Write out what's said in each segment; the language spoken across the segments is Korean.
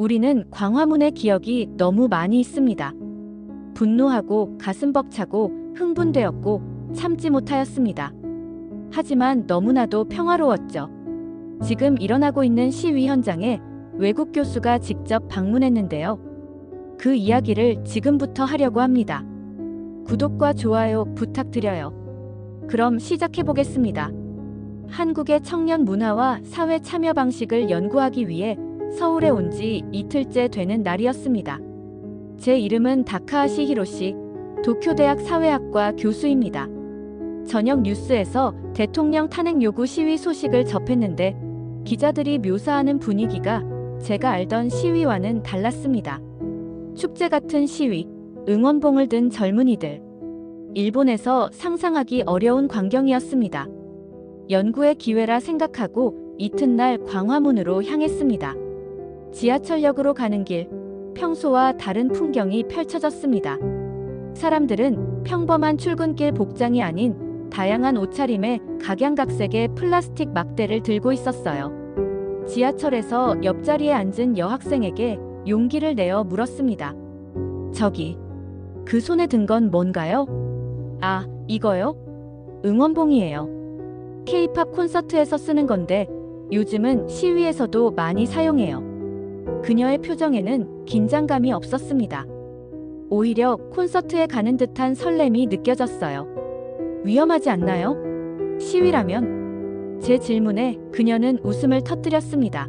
우리는 광화문의 기억이 너무 많이 있습니다. 분노하고 가슴 벅차고 흥분되었고 참지 못하였습니다. 하지만 너무나도 평화로웠죠. 지금 일어나고 있는 시위 현장에 외국 교수가 직접 방문했는데요. 그 이야기를 지금부터 하려고 합니다. 구독과 좋아요 부탁드려요. 그럼 시작해보겠습니다. 한국의 청년 문화와 사회 참여 방식을 연구하기 위해 서울에 온 지 이틀째 되는 날이었습니다. 제 이름은 다카하시 히로시, 도쿄대학 사회학과 교수입니다. 저녁 뉴스에서 대통령 탄핵 요구 시위 소식을 접했는데 기자들이 묘사하는 분위기가 제가 알던 시위와는 달랐습니다. 축제 같은 시위, 응원봉을 든 젊은이들. 일본에서 상상하기 어려운 광경이었습니다. 연구의 기회라 생각하고 이튿날 광화문으로 향했습니다. 지하철역으로 가는 길, 평소와 다른 풍경이 펼쳐졌습니다. 사람들은 평범한 출근길 복장이 아닌 다양한 옷차림에 각양각색의 플라스틱 막대를 들고 있었어요. 지하철에서 옆자리에 앉은 여학생에게 용기를 내어 물었습니다. 저기, 그 손에 든 건 뭔가요? 아, 이거요? 응원봉이에요. K-팝 콘서트에서 쓰는 건데 요즘은 시위에서도 많이 사용해요. 그녀의 표정에는 긴장감이 없었습니다. 오히려 콘서트에 가는 듯한 설렘이 느껴졌어요. 위험하지 않나요? 시위라면? 제 질문에 그녀는 웃음을 터뜨렸습니다.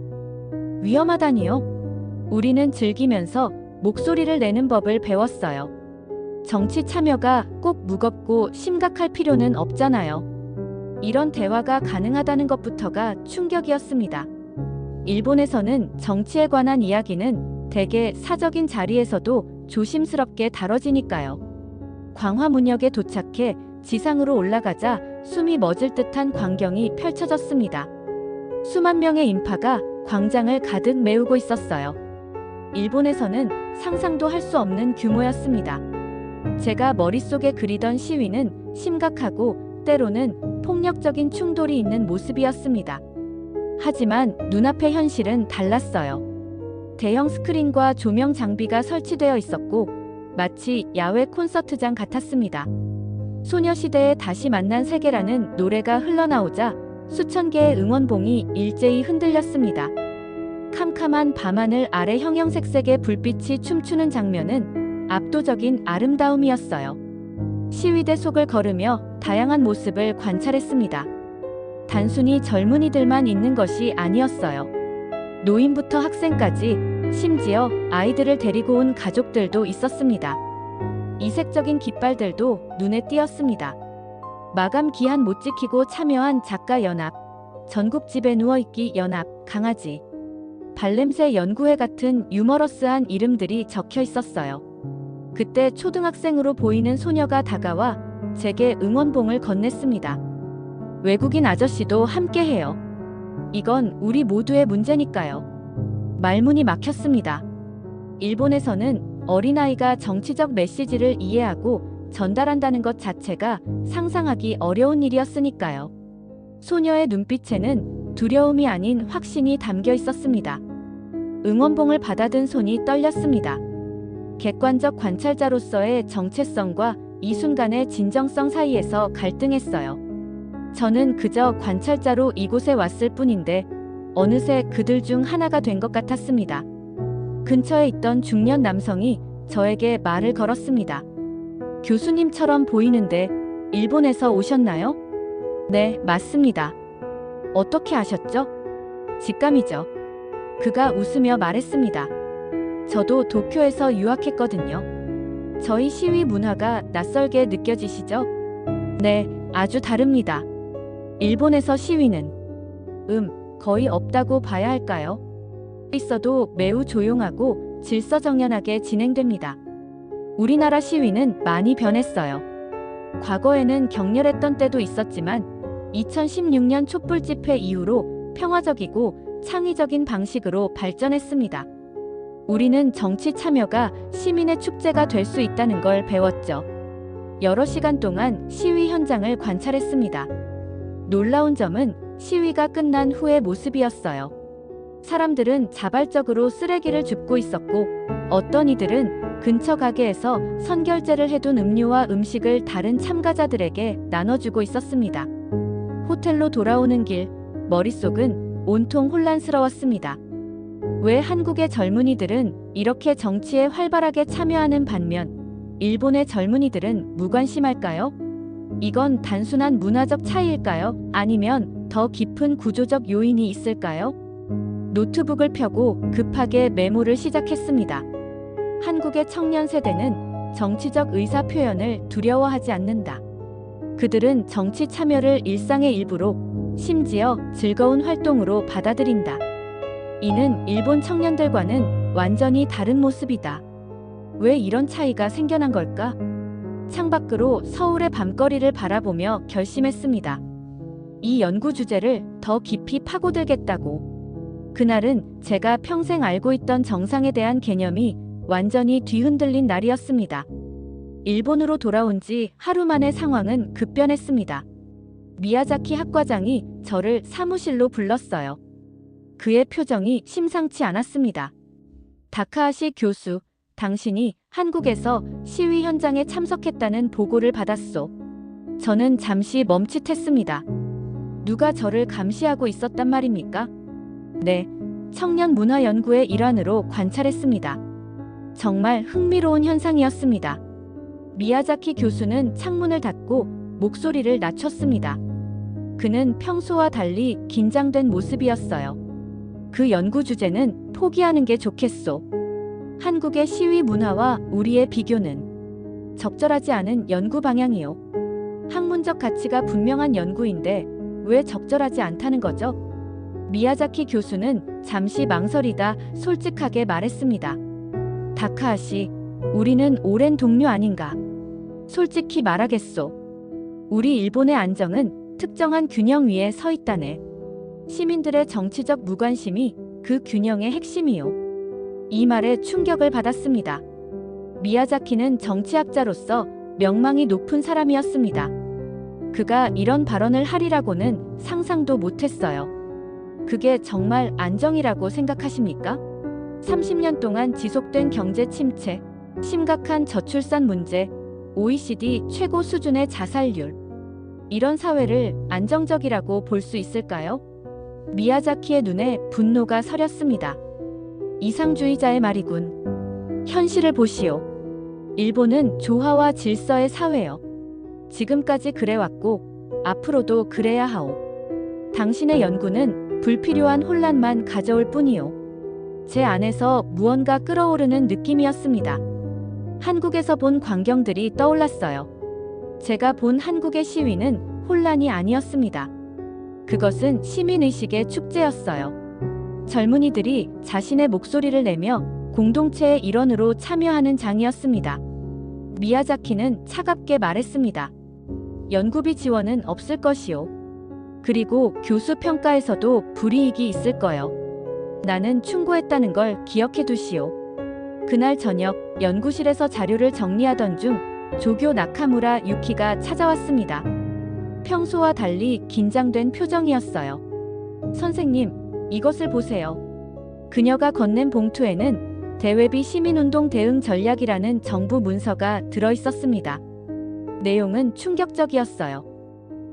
위험하다니요? 우리는 즐기면서 목소리를 내는 법을 배웠어요. 정치 참여가 꼭 무겁고 심각할 필요는 없잖아요. 이런 대화가 가능하다는 것부터가 충격이었습니다. 일본에서는 정치에 관한 이야기는 대개 사적인 자리에서도 조심스럽게 다뤄지니까요. 광화문역에 도착해 지상으로 올라가자 숨이 멎을 듯한 광경이 펼쳐졌습니다. 수만 명의 인파가 광장을 가득 메우고 있었어요. 일본에서는 상상도 할 수 없는 규모였습니다. 제가 머릿속에 그리던 시위는 심각하고 때로는 폭력적인 충돌이 있는 모습이었습니다. 하지만 눈앞의 현실은 달랐어요. 대형 스크린과 조명 장비가 설치되어 있었고 마치 야외 콘서트장 같았습니다. 소녀시대의 다시 만난 세계라는 노래가 흘러나오자 수천 개의 응원봉이 일제히 흔들렸습니다. 캄캄한 밤하늘 아래 형형색색의 불빛이 춤추는 장면은 압도적인 아름다움이었어요. 시위대 속을 걸으며 다양한 모습을 관찰했습니다. 단순히 젊은이들만 있는 것이 아니었어요. 노인부터 학생까지, 심지어 아이들을 데리고 온 가족들도 있었습니다. 이색적인 깃발들도 눈에 띄었습니다. 마감 기한 못 지키고 참여한 작가 연합, 전국 집에 누워있기 연합, 강아지, 발냄새 연구회 같은 유머러스한 이름들이 적혀 있었어요. 그때 초등학생으로 보이는 소녀가 다가와 제게 응원봉을 건넸습니다. 외국인 아저씨도 함께해요. 이건 우리 모두의 문제니까요. 말문이 막혔습니다. 일본에서는 어린아이가 정치적 메시지를 이해하고 전달한다는 것 자체가 상상하기 어려운 일이었으니까요. 소녀의 눈빛에는 두려움이 아닌 확신이 담겨 있었습니다. 응원봉을 받아든 손이 떨렸습니다. 객관적 관찰자로서의 정체성과 이 순간의 진정성 사이에서 갈등했어요. 저는 그저 관찰자로 이곳에 왔을 뿐인데 어느새 그들 중 하나가 된 것 같았습니다. 근처에 있던 중년 남성이 저에게 말을 걸었습니다. 교수님처럼 보이는데 일본에서 오셨나요? 네, 맞습니다. 어떻게 아셨죠? 직감이죠. 그가 웃으며 말했습니다. 저도 도쿄에서 유학했거든요. 저희 시위 문화가 낯설게 느껴지시죠? 네, 아주 다릅니다. 일본에서 시위는 거의 없다고 봐야 할까요? 있어도 매우 조용하고 질서정연하게 진행됩니다. 우리나라 시위는 많이 변했어요. 과거에는 격렬했던 때도 있었지만 2016년 촛불 집회 이후로 평화적이고 창의적인 방식으로 발전했습니다. 우리는 정치 참여가 시민의 축제가 될 수 있다는 걸 배웠죠. 여러 시간 동안 시위 현장을 관찰했습니다. 놀라운 점은 시위가 끝난 후의 모습이었어요. 사람들은 자발적으로 쓰레기를 줍고 있었고 어떤 이들은 근처 가게에서 선결제를 해둔 음료와 음식을 다른 참가자들에게 나눠주고 있었습니다. 호텔로 돌아오는 길, 머릿속은 온통 혼란스러웠습니다. 왜 한국의 젊은이들은 이렇게 정치에 활발하게 참여하는 반면 일본의 젊은이들은 무관심할까요? 이건 단순한 문화적 차이일까요? 아니면 더 깊은 구조적 요인이 있을까요? 노트북을 펴고 급하게 메모를 시작했습니다. 한국의 청년 세대는 정치적 의사 표현을 두려워하지 않는다. 그들은 정치 참여를 일상의 일부로, 심지어 즐거운 활동으로 받아들인다. 이는 일본 청년들과는 완전히 다른 모습이다. 왜 이런 차이가 생겨난 걸까? 창밖으로 서울의 밤거리를 바라보며 결심했습니다. 이 연구 주제를 더 깊이 파고들겠다고. 그날은 제가 평생 알고 있던 정상에 대한 개념이 완전히 뒤흔들린 날이었습니다. 일본으로 돌아온 지 하루 만에 상황은 급변했습니다. 미야자키 학과장이 저를 사무실로 불렀어요. 그의 표정이 심상치 않았습니다. 다카하시 교수, 당신이 한국에서 시위 현장에 참석했다는 보고를 받았소. 저는 잠시 멈칫했습니다. 누가 저를 감시하고 있었단 말입니까? 네, 청년 문화 연구의 일환으로 관찰했습니다. 정말 흥미로운 현상이었습니다. 미야자키 교수는 창문을 닫고 목소리를 낮췄습니다. 그는 평소와 달리 긴장된 모습이었어요. 그 연구 주제는 포기하는 게 좋겠소. 한국의 시위 문화와 우리의 비교는 적절하지 않은 연구 방향이요. 학문적 가치가 분명한 연구인데 왜 적절하지 않다는 거죠? 미야자키 교수는 잠시 망설이다 솔직하게 말했습니다. 다카하시, 우리는 오랜 동료 아닌가? 솔직히 말하겠소. 우리 일본의 안정은 특정한 균형 위에 서 있다네. 시민들의 정치적 무관심이 그 균형의 핵심이요. 이 말에 충격을 받았습니다. 미야자키는 정치학자로서 명망이 높은 사람이었습니다. 그가 이런 발언을 하리라고는 상상도 못했어요. 그게 정말 안정이라고 생각하십니까? 30년 동안 지속된 경제 침체, 심각한 저출산 문제, OECD 최고 수준의 자살률. 이런 사회를 안정적이라고 볼 수 있을까요? 미야자키의 눈에 분노가 서렸습니다. 이상주의자의 말이군. 현실을 보시오. 일본은 조화와 질서의 사회요. 지금까지 그래왔고 앞으로도 그래야 하오. 당신의 연구는 불필요한 혼란만 가져올 뿐이오. 제 안에서 무언가 끓어오르는 느낌이었습니다. 한국에서 본 광경들이 떠올랐어요. 제가 본 한국의 시위는 혼란이 아니었습니다. 그것은 시민의식의 축제였어요. 젊은이들이 자신의 목소리를 내며 공동체의 일원으로 참여하는 장이었습니다. 미야자키는 차갑게 말했습니다. 연구비 지원은 없을 것이오. 그리고 교수 평가에서도 불이익이 있을 거요. 나는 충고했다는 걸 기억해 두시오. 그날 저녁 연구실에서 자료를 정리하던 중 조교 나카무라 유키가 찾아왔습니다. 평소와 달리 긴장된 표정이었어요. 선생님, 이것을 보세요. 그녀가 건넨 봉투에는 대외비 시민운동 대응 전략이라는 정부 문서가 들어있었습니다. 내용은 충격적이었어요.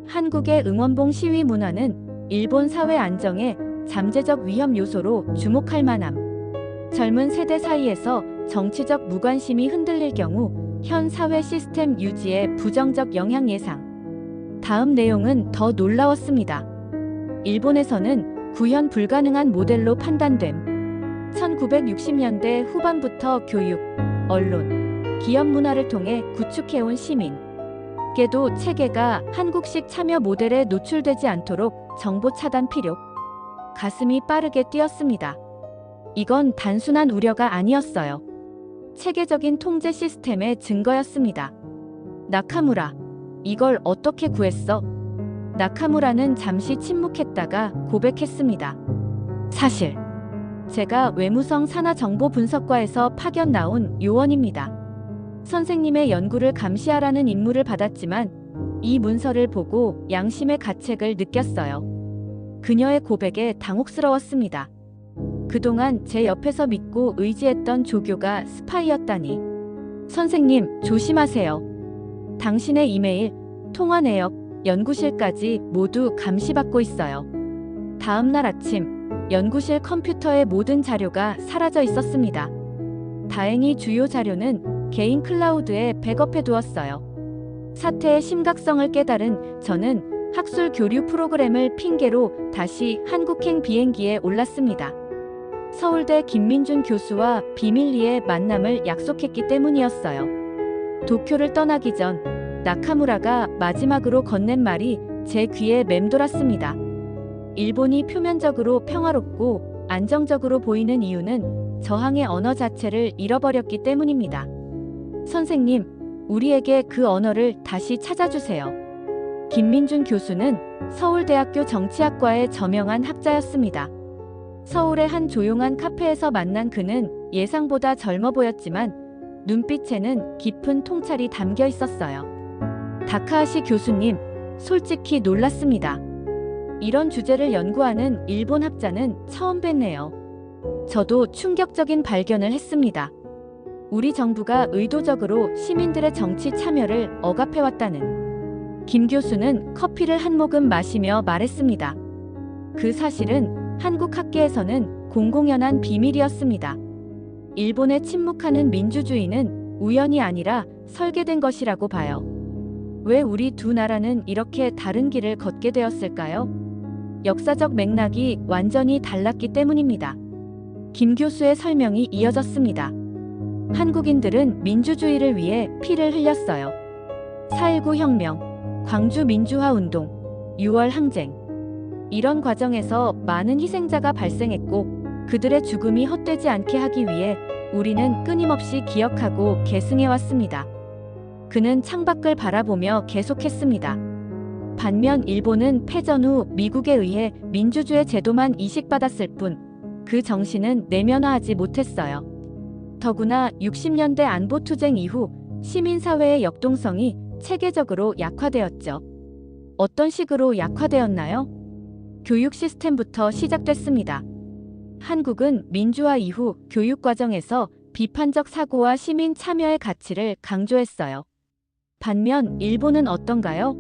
한국의 응원봉 시위 문화는 일본 사회 안정에 잠재적 위험 요소로 주목할 만함. 젊은 세대 사이에서 정치적 무관심이 흔들릴 경우 현 사회 시스템 유지에 부정적 영향 예상. 다음 내용은 더 놀라웠습니다. 일본에서는 구현 불가능한 모델로 판단됨. 1960년대 후반부터 교육, 언론, 기업 문화를 통해 구축해온 시민께도 체계가 한국식 참여 모델에 노출되지 않도록 정보 차단 필요. 가슴이 빠르게 뛰었습니다. 이건 단순한 우려가 아니었어요. 체계적인 통제 시스템의 증거였습니다. 나카무라, 이걸 어떻게 구했어? 나카무라는 잠시 침묵했다가 고백했습니다. 사실, 제가 외무성 산하정보분석과에서 파견 나온 요원입니다. 선생님의 연구를 감시하라는 임무를 받았지만 이 문서를 보고 양심의 가책을 느꼈어요. 그녀의 고백에 당혹스러웠습니다. 그동안 제 옆에서 믿고 의지했던 조교가 스파이였다니. 선생님, 조심하세요. 당신의 이메일, 통화 내역, 연구실까지 모두 감시받고 있어요. 다음 날 아침, 연구실 컴퓨터의 모든 자료가 사라져 있었습니다. 다행히 주요 자료는 개인 클라우드에 백업해 두었어요. 사태의 심각성을 깨달은 저는 학술 교류 프로그램을 핑계로 다시 한국행 비행기에 올랐습니다. 서울대 김민준 교수와 비밀리에 만남을 약속했기 때문이었어요. 도쿄를 떠나기 전 나카무라가 마지막으로 건넨 말이 제 귀에 맴돌았습니다. 일본이 표면적으로 평화롭고 안정적으로 보이는 이유는 저항의 언어 자체를 잃어버렸기 때문입니다. 선생님, 우리에게 그 언어를 다시 찾아주세요. 김민준 교수는 서울대학교 정치학과의 저명한 학자였습니다. 서울의 한 조용한 카페에서 만난 그는 예상보다 젊어 보였지만 눈빛에는 깊은 통찰이 담겨 있었어요. 다카하시 교수님, 솔직히 놀랐습니다. 이런 주제를 연구하는 일본 학자는 처음 뵀네요. 저도 충격적인 발견을 했습니다. 우리 정부가 의도적으로 시민들의 정치 참여를 억압해왔다는. 김 교수는 커피를 한 모금 마시며 말했습니다. 그 사실은 한국 학계에서는 공공연한 비밀이었습니다. 일본에 침묵하는 민주주의는 우연이 아니라 설계된 것이라고 봐요. 왜 우리 두 나라는 이렇게 다른 길을 걷게 되었을까요? 역사적 맥락이 완전히 달랐기 때문입니다. 김 교수의 설명이 이어졌습니다. 한국인들은 민주주의를 위해 피를 흘렸어요. 4.19 혁명, 광주 민주화 운동, 6월 항쟁. 이런 과정에서 많은 희생자가 발생했고 그들의 죽음이 헛되지 않게 하기 위해 우리는 끊임없이 기억하고 계승해왔습니다. 그는 창밖을 바라보며 계속했습니다. 반면 일본은 패전 후 미국에 의해 민주주의 제도만 이식받았을 뿐 그 정신은 내면화하지 못했어요. 더구나 60년대 안보투쟁 이후 시민사회의 역동성이 체계적으로 약화되었죠. 어떤 식으로 약화되었나요? 교육 시스템부터 시작됐습니다. 한국은 민주화 이후 교육 과정에서 비판적 사고와 시민 참여의 가치를 강조했어요. 반면 일본은 어떤가요?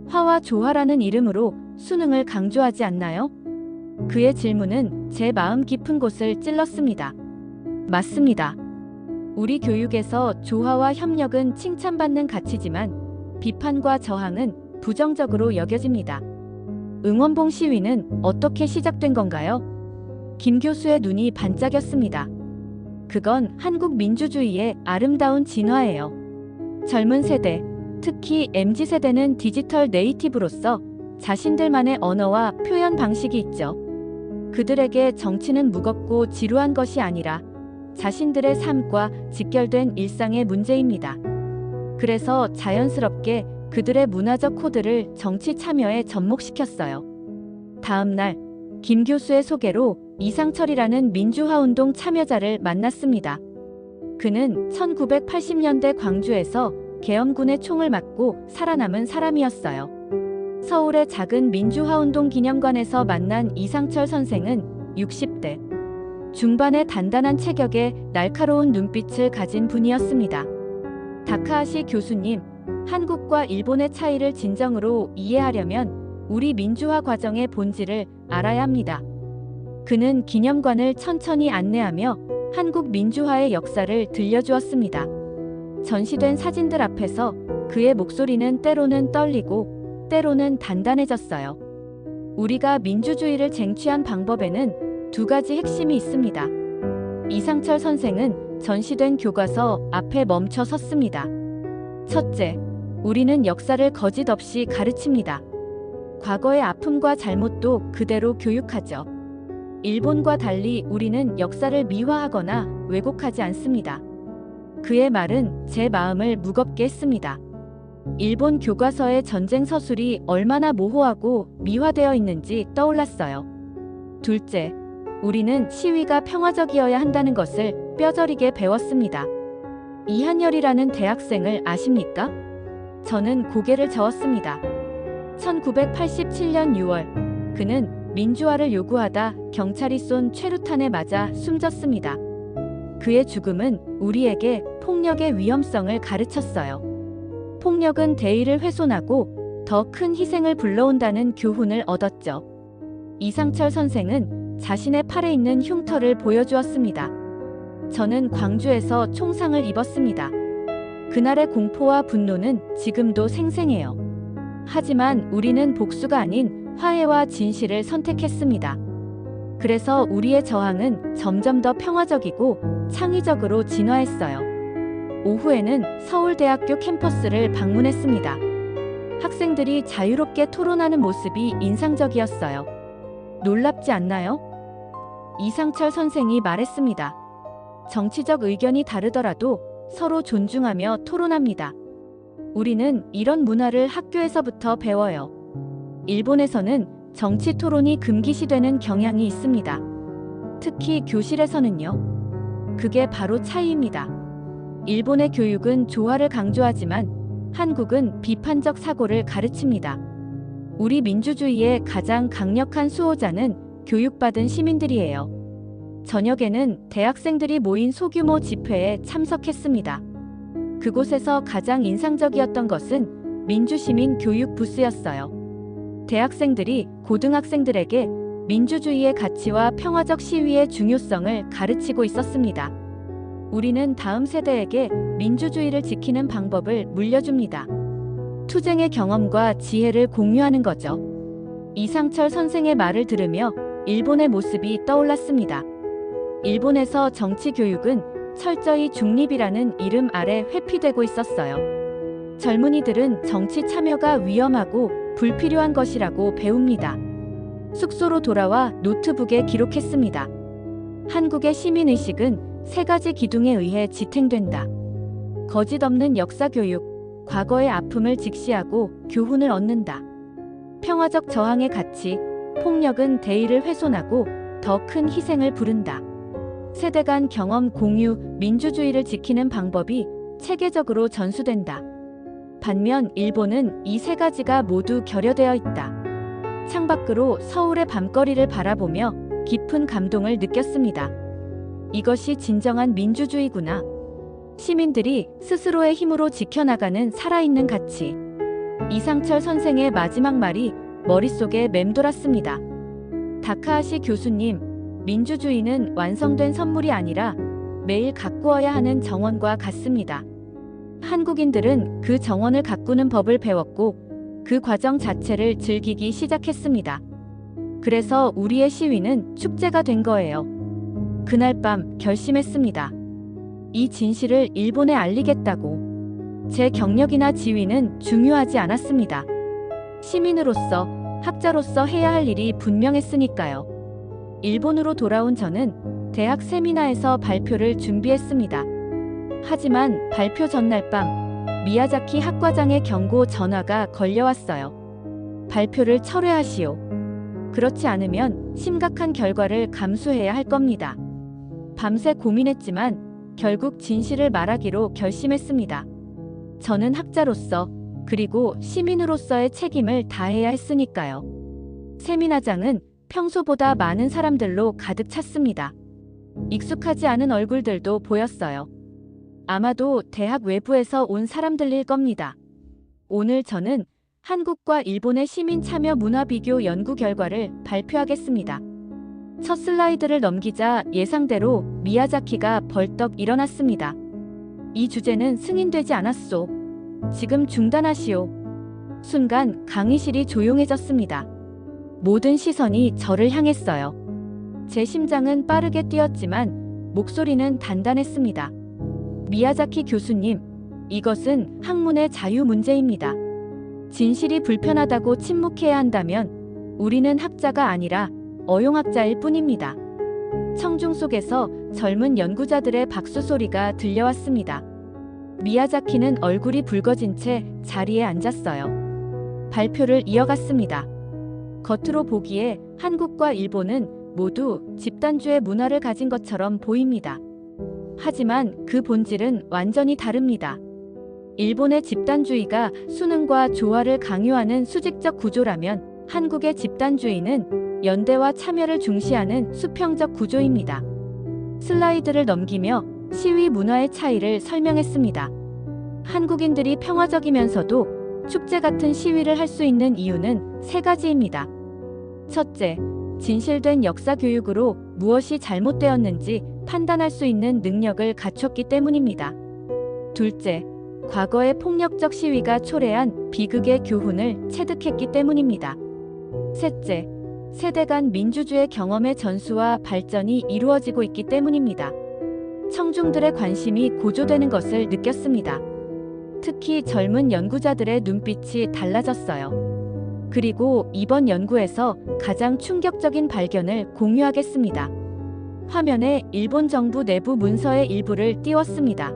화와 조화라는 이름으로 수능을 강조하지 않나요? 그의 질문은 제 마음 깊은 곳을 찔렀습니다. 맞습니다. 우리 교육에서 조화와 협력은 칭찬받는 가치지만 비판과 저항은 부정적으로 여겨집니다. 응원봉 시위는 어떻게 시작된 건가요? 김 교수의 눈이 반짝였습니다. 그건 한국 민주주의의 아름다운 진화예요. 젊은 세대, 특히 MZ세대는 디지털 네이티브로서 자신들만의 언어와 표현 방식이 있죠. 그들에게 정치는 무겁고 지루한 것이 아니라 자신들의 삶과 직결된 일상의 문제입니다. 그래서 자연스럽게 그들의 문화적 코드를 정치 참여에 접목시켰어요. 다음 날, 김 교수의 소개로 이상철이라는 민주화운동 참여자를 만났습니다. 그는 1980년대 광주에서 계엄군의 총을 맞고 살아남은 사람이었어요. 서울의 작은 민주화운동 기념관에서 만난 이상철 선생은 60대 중반의 단단한 체격에 날카로운 눈빛을 가진 분이었습니다. 다카하시 교수님, 한국과 일본의 차이를 진정으로 이해하려면 우리 민주화 과정의 본질을 알아야 합니다. 그는 기념관을 천천히 안내하며 한국 민주화의 역사를 들려주었습니다. 전시된 사진들 앞에서 그의 목소리는 때로는 떨리고 때로는 단단해졌어요. 우리가 민주주의를 쟁취한 방법에는 두 가지 핵심이 있습니다. 이상철 선생은 전시된 교과서 앞에 멈춰 섰습니다. 첫째, 우리는 역사를 거짓 없이 가르칩니다. 과거의 아픔과 잘못도 그대로 교육하죠. 일본과 달리 우리는 역사를 미화하거나 왜곡하지 않습니다. 그의 말은 제 마음을 무겁게 했습니다. 일본 교과서의 전쟁 서술이 얼마나 모호하고 미화되어 있는지 떠올랐어요. 둘째, 우리는 시위가 평화적이어야 한다는 것을 뼈저리게 배웠습니다. 이한열이라는 대학생을 아십니까? 저는 고개를 저었습니다. 1987년 6월, 그는 민주화를 요구하다 경찰이 쏜 최루탄에 맞아 숨졌습니다. 그의 죽음은 우리에게 폭력의 위험성을 가르쳤어요. 폭력은 대의를 훼손하고 더 큰 희생을 불러온다는 교훈을 얻었죠. 이상철 선생은 자신의 팔에 있는 흉터를 보여주었습니다. 저는 광주에서 총상을 입었습니다. 그날의 공포와 분노는 지금도 생생해요. 하지만 우리는 복수가 아닌 화해와 진실을 선택했습니다. 그래서 우리의 저항은 점점 더 평화적이고 창의적으로 진화했어요. 오후에는 서울대학교 캠퍼스를 방문했습니다. 학생들이 자유롭게 토론하는 모습이 인상적이었어요. 놀랍지 않나요? 이상철 선생이 말했습니다. 정치적 의견이 다르더라도 서로 존중하며 토론합니다. 우리는 이런 문화를 학교에서부터 배워요. 일본에서는 정치 토론이 금기시되는 경향이 있습니다. 특히 교실에서는요. 그게 바로 차이입니다. 일본의 교육은 조화를 강조하지만 한국은 비판적 사고를 가르칩니다. 우리 민주주의의 가장 강력한 수호자는 교육받은 시민들이에요. 저녁에는 대학생들이 모인 소규모 집회에 참석했습니다. 그곳에서 가장 인상적이었던 것은 민주시민 교육 부스였어요. 대학생들이 고등학생들에게 민주주의의 가치와 평화적 시위의 중요성을 가르치고 있었습니다. 우리는 다음 세대에게 민주주의를 지키는 방법을 물려줍니다. 투쟁의 경험과 지혜를 공유하는 거죠. 이상철 선생의 말을 들으며 일본의 모습이 떠올랐습니다. 일본에서 정치 교육은 철저히 중립이라는 이름 아래 회피되고 있었어요. 젊은이들은 정치 참여가 위험하고 불필요한 것이라고 배웁니다. 숙소로 돌아와 노트북에 기록했습니다. 한국의 시민의식은 세 가지 기둥에 의해 지탱된다. 거짓 없는 역사 교육, 과거의 아픔을 직시하고 교훈을 얻는다. 평화적 저항의 가치, 폭력은 대의를 훼손하고 더 큰 희생을 부른다. 세대 간 경험 공유, 민주주의를 지키는 방법이 체계적으로 전수된다. 반면 일본은 이 세 가지가 모두 결여되어 있다. 창밖으로 서울의 밤거리를 바라보며 깊은 감동을 느꼈습니다. 이것이 진정한 민주주의구나. 시민들이 스스로의 힘으로 지켜나가는 살아있는 가치. 이상철 선생의 마지막 말이 머릿속에 맴돌았습니다. 다카하시 교수님, 민주주의는 완성된 선물이 아니라 매일 가꾸어야 하는 정원과 같습니다. 한국인들은 그 정원을 가꾸는 법을 배웠고 그 과정 자체를 즐기기 시작했습니다. 그래서 우리의 시위는 축제가 된 거예요. 그날 밤 결심했습니다. 이 진실을 일본에 알리겠다고. 제 경력이나 지위는 중요하지 않았습니다. 시민으로서, 학자로서 해야 할 일이 분명했으니까요. 일본으로 돌아온 저는 대학 세미나에서 발표를 준비했습니다. 하지만 발표 전날 밤 미야자키 학과장의 경고 전화가 걸려왔어요. 발표를 철회하시오. 그렇지 않으면 심각한 결과를 감수해야 할 겁니다. 밤새 고민했지만 결국 진실을 말하기로 결심했습니다. 저는 학자로서 그리고 시민으로서의 책임을 다해야 했으니까요. 세미나장은 평소보다 많은 사람들로 가득 찼습니다. 익숙하지 않은 얼굴들도 보였어요. 아마도 대학 외부에서 온 사람들일 겁니다. 오늘 저는 한국과 일본의 시민 참여 문화 비교 연구 결과를 발표하겠습니다. 첫 슬라이드를 넘기자 예상대로 미야자키가 벌떡 일어났습니다. 이 주제는 승인되지 않았소. 지금 중단하시오. 순간 강의실이 조용해졌습니다. 모든 시선이 저를 향했어요. 제 심장은 빠르게 뛰었지만 목소리는 단단했습니다. 미야자키 교수님, 이것은 학문의 자유 문제입니다. 진실이 불편하다고 침묵해야 한다면 우리는 학자가 아니라 어용학자일 뿐입니다. 청중 속에서 젊은 연구자들의 박수 소리가 들려왔습니다. 미야자키는 얼굴이 붉어진 채 자리에 앉았어요. 발표를 이어갔습니다. 겉으로 보기에 한국과 일본은 모두 집단주의 문화를 가진 것처럼 보입니다. 하지만 그 본질은 완전히 다릅니다. 일본의 집단주의가 수능과 조화를 강요하는 수직적 구조라면 한국의 집단주의는 연대와 참여를 중시하는 수평적 구조입니다. 슬라이드를 넘기며 시위 문화의 차이를 설명했습니다. 한국인들이 평화적이면서도 축제 같은 시위를 할 수 있는 이유는 세 가지입니다. 첫째, 진실된 역사 교육으로 무엇이 잘못되었는지 판단할 수 있는 능력을 갖췄기 때문입니다. 둘째, 과거의 폭력적 시위가 초래한 비극의 교훈을 체득했기 때문입니다. 셋째, 세대 간 민주주의 경험의 전수와 발전이 이루어지고 있기 때문입니다. 청중들의 관심이 고조되는 것을 느꼈습니다. 특히 젊은 연구자들의 눈빛이 달라졌어요. 그리고 이번 연구에서 가장 충격적인 발견을 공유하겠습니다. 화면에 일본 정부 내부 문서의 일부를 띄웠습니다.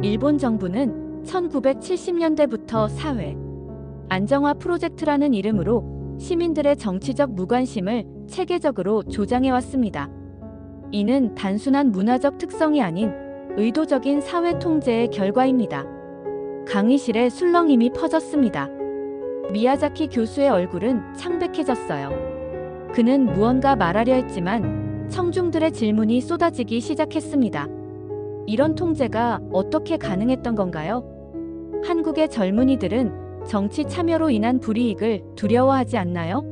일본 정부는 1970년대부터 사회 안정화 프로젝트라는 이름으로 시민들의 정치적 무관심을 체계적으로 조장해왔습니다. 이는 단순한 문화적 특성이 아닌 의도적인 사회 통제의 결과입니다. 강의실에 술렁임이 퍼졌습니다. 미야자키 교수의 얼굴은 창백해졌어요. 그는 무언가 말하려 했지만 청중들의 질문이 쏟아지기 시작했습니다. 이런 통제가 어떻게 가능했던 건가요? 한국의 젊은이들은 정치 참여로 인한 불이익을 두려워하지 않나요?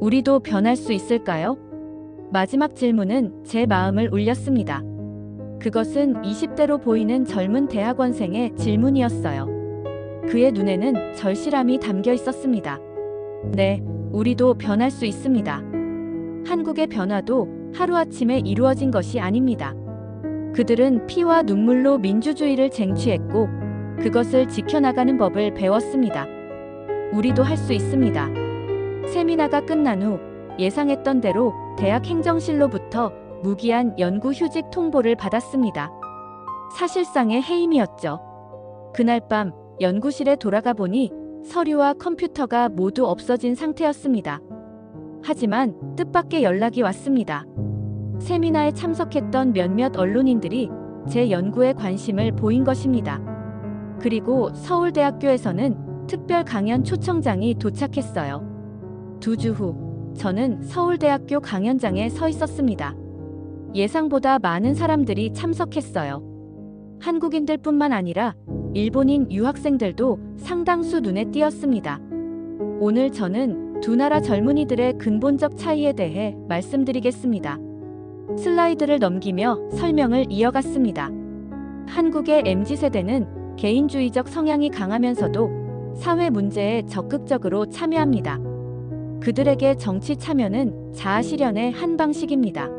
우리도 변할 수 있을까요? 마지막 질문은 제 마음을 울렸습니다. 그것은 20대로 보이는 젊은 대학원생의 질문이었어요. 그의 눈에는 절실함이 담겨 있었습니다. 네, 우리도 변할 수 있습니다. 한국의 변화도 하루아침에 이루어진 것이 아닙니다. 그들은 피와 눈물로 민주주의를 쟁취했고 그것을 지켜나가는 법을 배웠습니다. 우리도 할 수 있습니다. 세미나가 끝난 후 예상했던 대로 대학 행정실로부터 무기한 연구 휴직 통보를 받았습니다. 사실상의 해임이었죠. 그날 밤 연구실에 돌아가 보니 서류와 컴퓨터가 모두 없어진 상태였습니다. 하지만 뜻밖의 연락이 왔습니다. 세미나에 참석했던 몇몇 언론인들이 제 연구에 관심을 보인 것입니다. 그리고 서울대학교에서는 특별 강연 초청장이 도착했어요. 2주 후 저는 서울대학교 강연장에 서 있었습니다. 예상보다 많은 사람들이 참석했어요. 한국인들뿐만 아니라 일본인 유학생들도 상당수 눈에 띄었습니다. 오늘 저는 두 나라 젊은이들의 근본적 차이에 대해 말씀드리겠습니다. 슬라이드를 넘기며 설명을 이어갔습니다. 한국의 MZ세대는 개인주의적 성향이 강하면서도 사회 문제에 적극적으로 참여합니다. 그들에게 정치 참여는 자아 실현의 한 방식입니다.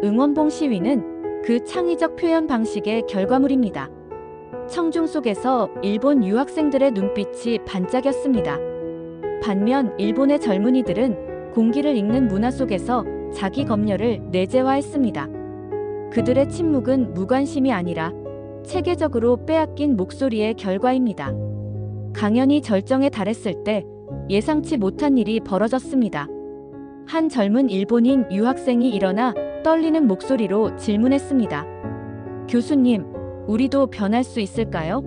응원봉 시위는 그 창의적 표현 방식의 결과물입니다. 청중 속에서 일본 유학생들의 눈빛이 반짝였습니다. 반면 일본의 젊은이들은 공기를 읽는 문화 속에서 자기 검열을 내재화했습니다. 그들의 침묵은 무관심이 아니라 체계적으로 빼앗긴 목소리의 결과입니다. 강연이 절정에 달했을 때 예상치 못한 일이 벌어졌습니다. 한 젊은 일본인 유학생이 일어나 떨리는 목소리로 질문했습니다. 교수님, 우리도 변할 수 있을까요?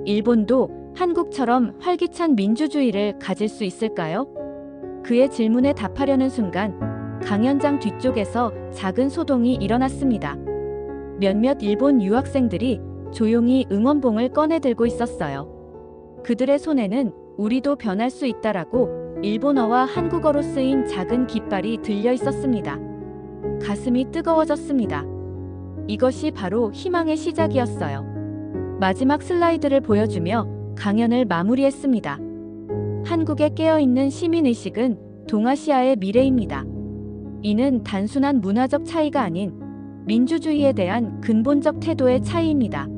일본도 한국처럼 활기찬 민주주의를 가질 수 있을까요? 그의 질문에 답하려는 순간 강연장 뒤쪽에서 작은 소동이 일어났습니다. 몇몇 일본 유학생들이 조용히 응원봉을 꺼내 들고 있었어요. 그들의 손에는 우리도 변할 수 있다라고 일본어와 한국어로 쓰인 작은 깃발이 들려 있었습니다. 가슴이 뜨거워졌습니다. 이것이 바로 희망의 시작이었어요. 마지막 슬라이드를 보여주며 강연을 마무리했습니다. 한국에 깨어있는 시민의식은 동아시아의 미래입니다. 이는 단순한 문화적 차이가 아닌 민주주의에 대한 근본적 태도의 차이입니다.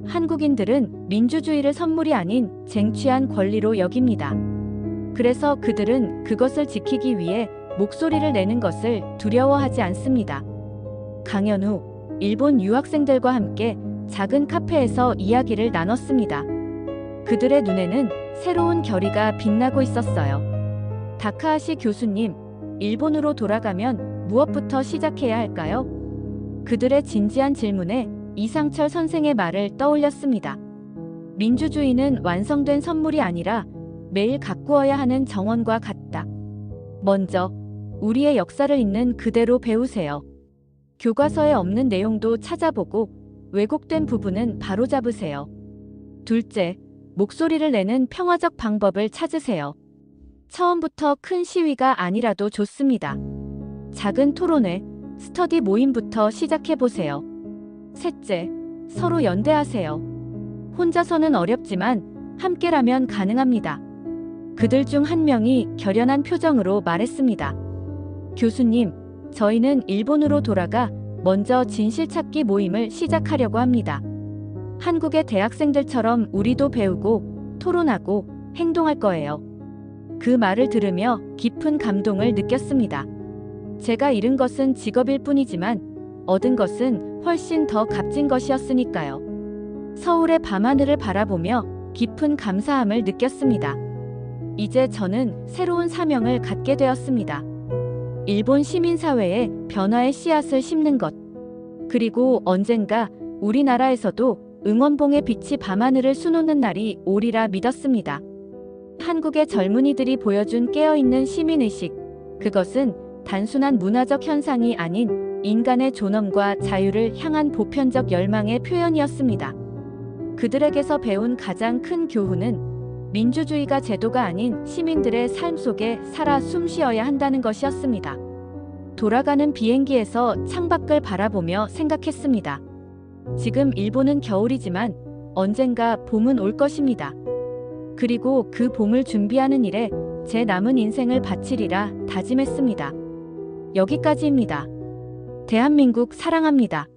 한국인들은 민주주의를 선물이 아닌 쟁취한 권리로 여깁니다. 그래서 그들은 그것을 지키기 위해 목소리를 내는 것을 두려워하지 않습니다. 강연 후 일본 유학생들과 함께 작은 카페에서 이야기를 나눴습니다. 그들의 눈에는 새로운 결의가 빛나고 있었어요. 다카하시 교수님, 일본으로 돌아가면 무엇부터 시작해야 할까요? 그들의 진지한 질문에 이상철 선생의 말을 떠올렸습니다. 민주주의는 완성된 선물이 아니라 매일 가꾸어야 하는 정원과 같다. 먼저 우리의 역사를 있는 그대로 배우세요. 교과서에 없는 내용도 찾아보고 왜곡된 부분은 바로잡으세요. 둘째, 목소리를 내는 평화적 방법을 찾으세요. 처음부터 큰 시위가 아니라도 좋습니다. 작은 토론회, 스터디 모임부터 시작해보세요. 셋째, 서로 연대하세요. 혼자서는 어렵지만 함께라면 가능합니다. 그들 중 한 명이 결연한 표정으로 말했습니다. 교수님, 저희는 일본으로 돌아가 먼저 진실찾기 모임을 시작하려고 합니다. 한국의 대학생들처럼 우리도 배우고 토론하고 행동할 거예요. 그 말을 들으며 깊은 감동을 느꼈습니다. 제가 잃은 것은 직업일 뿐이지만 얻은 것은 훨씬 더 값진 것이었으니까요. 서울의 밤하늘을 바라보며 깊은 감사함을 느꼈습니다. 이제 저는 새로운 사명을 갖게 되었습니다. 일본 시민사회에 변화의 씨앗을 심는 것. 그리고 언젠가 우리나라에서도 응원봉의 빛이 밤하늘을 수놓는 날이 오리라 믿었습니다. 한국의 젊은이들이 보여준 깨어있는 시민의식. 그것은 단순한 문화적 현상이 아닌 인간의 존엄과 자유를 향한 보편적 열망의 표현이었습니다. 그들에게서 배운 가장 큰 교훈은 민주주의가 제도가 아닌 시민들의 삶 속에 살아 숨쉬어야 한다는 것이었습니다. 돌아가는 비행기에서 창밖을 바라보며 생각했습니다. 지금 일본은 겨울이지만 언젠가 봄은 올 것입니다. 그리고 그 봄을 준비하는 일에 제 남은 인생을 바치리라 다짐했습니다. 여기까지입니다. 대한민국 사랑합니다.